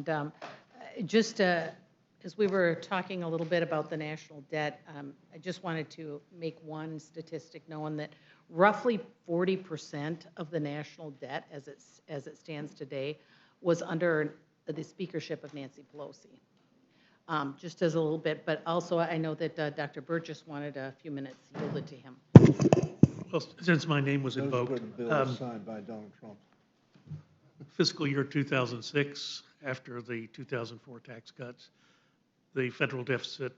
And as we were talking a little bit about the national debt, I just wanted to make one statistic known that roughly 40% of the national debt as it stands today was under the speakership of Nancy Pelosi. Just as a little bit, but also I know that Dr. Burgess wanted a few minutes yielded to him. Well, since my name was invoked, The bill was signed by Donald Trump. fiscal year 2006, after the 2004 tax cuts, the federal deficit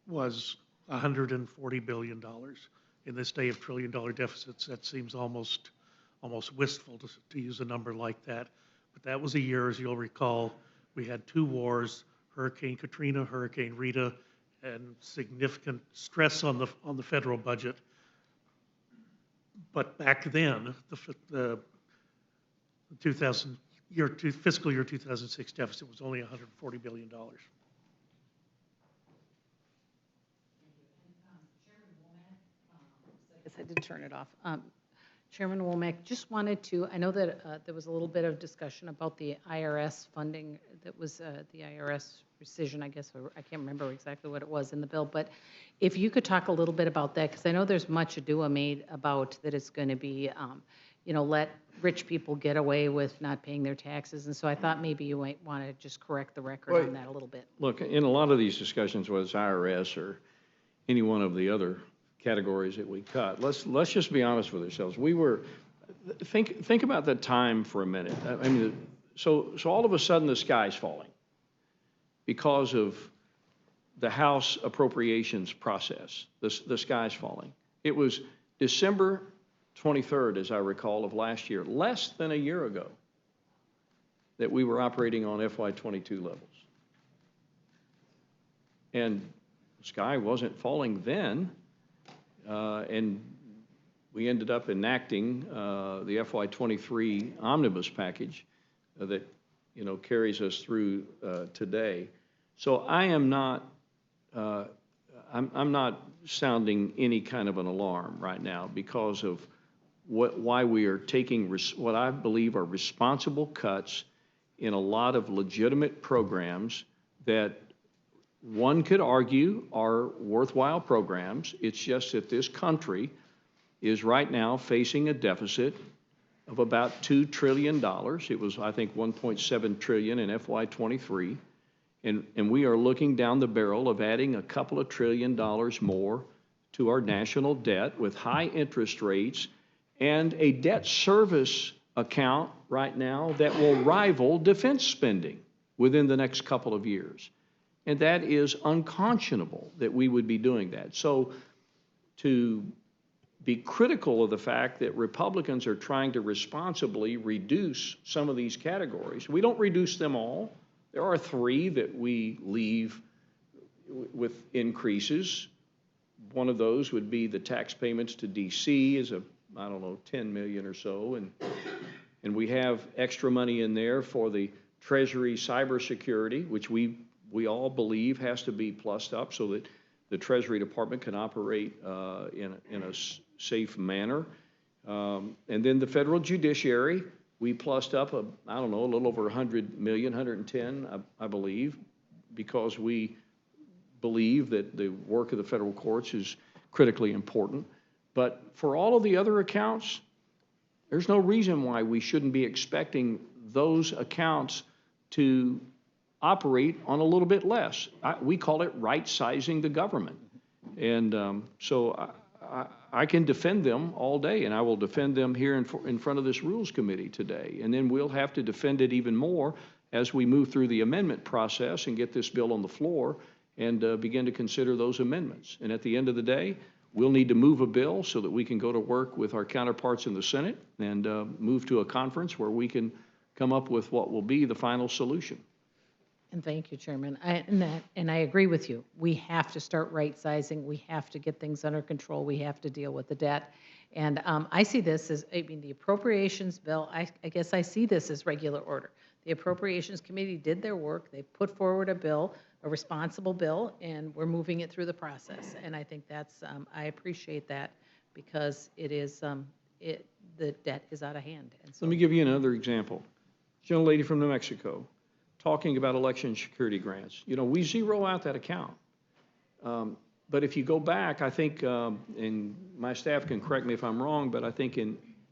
was $140 billion. In this day of trillion-dollar deficits, that seems almost wistful to use a number like that. But that was a year, as you'll recall, we had two wars, Hurricane Katrina, Hurricane Rita, and significant stress on the federal budget. But back then, the fiscal year 2006 deficit was only $140 billion. I guess I did turn it off. Chairman Womack, just wanted to, I know that there was a little bit of discussion about the IRS funding that was the IRS rescission, I guess, or I can't remember exactly what it was in the bill, but if you could talk a little bit about that, because I know there's much ado made about that it's going to be, let rich people get away with not paying their taxes, and so I thought maybe you might want to just correct the record on that a little bit. Look, in a lot of these discussions, whether it's IRS or any one of the other categories that we cut, let's just be honest with ourselves. We were think about that time for a minute. I mean, so all of a sudden the sky's falling because of the House appropriations process. The sky's falling. It was December 23rd, as I recall, of last year, less than a year ago, that we were operating on FY22 levels. And the sky wasn't falling then. And we ended up enacting the FY23 omnibus package that carries us through today. So I am not, I'm not sounding any kind of an alarm right now because of why we are taking what I believe are responsible cuts in a lot of legitimate programs that one could argue are worthwhile programs. It's just that this country is right now facing a deficit of about $2 trillion. It was, I think, $1.7 trillion in FY23. And we are looking down the barrel of adding a couple of $1 trillion more to our national debt with high interest rates and a debt service account right now that will rival defense spending within the next couple of years. And that is unconscionable that we would be doing that. So to be critical of the fact that Republicans are trying to responsibly reduce some of these categories, we don't reduce them all. There are three that we leave with increases. One of those would be the tax payments to DC is I don't know, 10 million or so. And we have extra money in there for the Treasury cybersecurity, which we all believe has to be plussed up so that the Treasury Department can operate in a safe manner. And then the federal judiciary, we plussed up, I don't know, a little over 100 million, 110, I believe, because we believe that the work of the federal courts is critically important. But for all of the other accounts, there's no reason why we shouldn't be expecting those accounts to operate on a little bit less. We call it right-sizing the government. And so I can defend them all day, and I will defend them here in front of this Rules Committee today. And then we'll have to defend it even more as we move through the amendment process and get this bill on the floor and begin to consider those amendments. And at the end of the day, we'll need to move a bill so that we can go to work with our counterparts in the Senate and move to a conference where we can come up with what will be the final solution. And thank you, Chairman. And I agree with you. We have to start right-sizing. We have to get things under control. We have to deal with the debt. And I see this as, the appropriations bill, I guess I see this as regular order. The Appropriations Committee did their work. They put forward a bill, a responsible bill, and we're moving it through the process. And I think that's, I appreciate that because it is, the debt is out of hand. And so, let me give you another example. Gentlelady from New Mexico. talking about election security grants. You know, we zero out that account. But if you go back, I think, and my staff can correct me if I'm wrong, but I think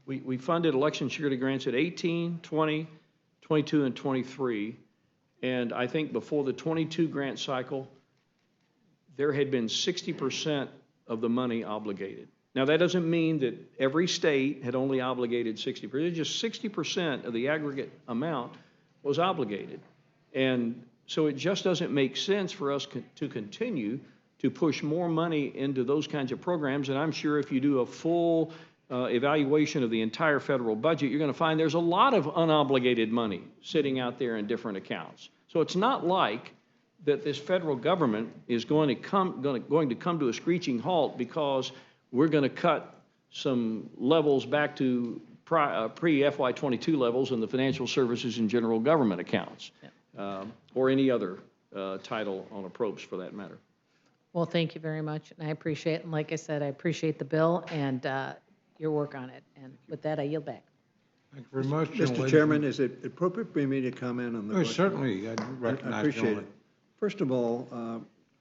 we funded election security grants at 18, 20, 22, and 23. And I think before the 22 grant cycle, there had been 60% of the money obligated. Now, that doesn't mean that every state had only obligated 60%. Just 60% of the aggregate amount was obligated. And so it just doesn't make sense for us to continue to push more money into those kinds of programs. And I'm sure if you do a full evaluation of the entire federal budget, you're going to find there's a lot of unobligated money sitting out there in different accounts. So it's not like that this federal government is going to come to a screeching halt because we're going to cut some levels back to pre-FY22 levels in the financial services and general government accounts, or any other title on approach for that matter. Well, thank you very much, and I appreciate it. And like I said, I appreciate the bill and your work on it. And with that, I yield back. Thank you very much. Mr. Chairman, is it appropriate for me to comment on the Oh, budget? certainly, I I recognize appreciate gentlemen. it. First of all,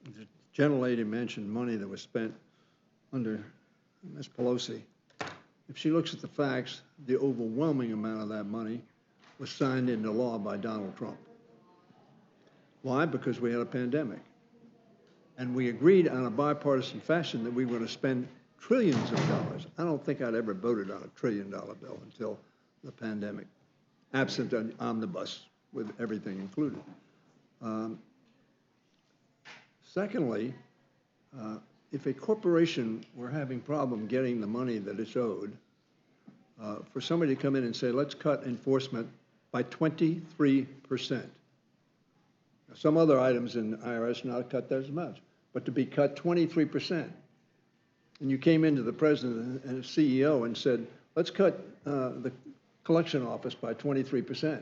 the gentlelady mentioned money that was spent under Ms. Pelosi. If she looks at the facts, the overwhelming amount of that money was signed into law by Donald Trump. Why? Because we had a pandemic. And we agreed on a bipartisan fashion that we were going to spend trillions of dollars. I don't think I'd ever voted on a $1 trillion bill until the pandemic, absent an omnibus with everything included. Secondly, if a corporation were having problem getting the money that it's owed, for somebody to come in and say, let's cut enforcement by 23%. Some other items in IRS not cut as much, but to be cut 23%. And you came into the president and the CEO and said, let's cut the collection office by 23%. The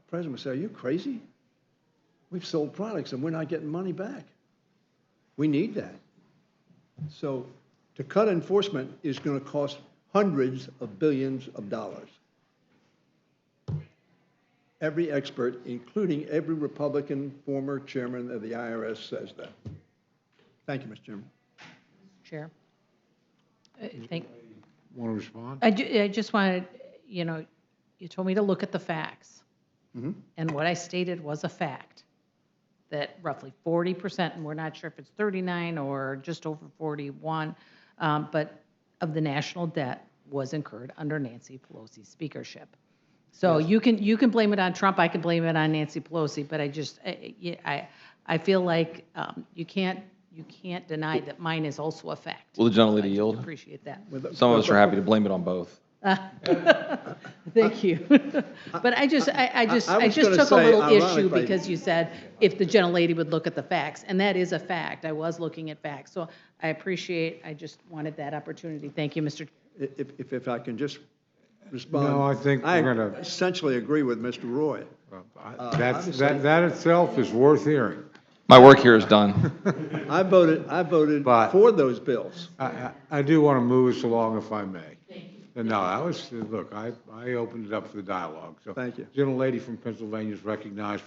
president would say, are you crazy? We've sold products and we're not getting money back. We need that. So to cut enforcement is going to cost hundreds of billions of dollars. Every expert, including every Republican former chairman of the IRS, says that. Thank you, Mr. Chairman. Chair. Want to respond? I just wanted, you know, you told me to look at the facts. Mm-hmm. And what I stated was a fact, that roughly 40%, and we're not sure if it's 39 or just over 41, but of the national debt was incurred under Nancy Pelosi's speakership. So Yes. you can blame it on Trump, I can blame it on Nancy Pelosi, but I feel like you can't deny that mine is also a fact. Will the gentlelady I just yield? appreciate that. Some of us are happy to blame it on both. Thank you. But I just gonna took a say, little issue ironically- because you said if the gentlelady would look at the facts, and that is a fact. I was looking at facts. So I just wanted that opportunity. Thank you, Mr. If I can just respond. No, I think I we're gonna- essentially agree with Mr. Roy. That itself is worth hearing. My work here is done. I voted But- for those bills. I do want to move us along if I may. No, that was, look, I opened it up for the dialogue. So, Thank you. Gentlelady from Pennsylvania is recognized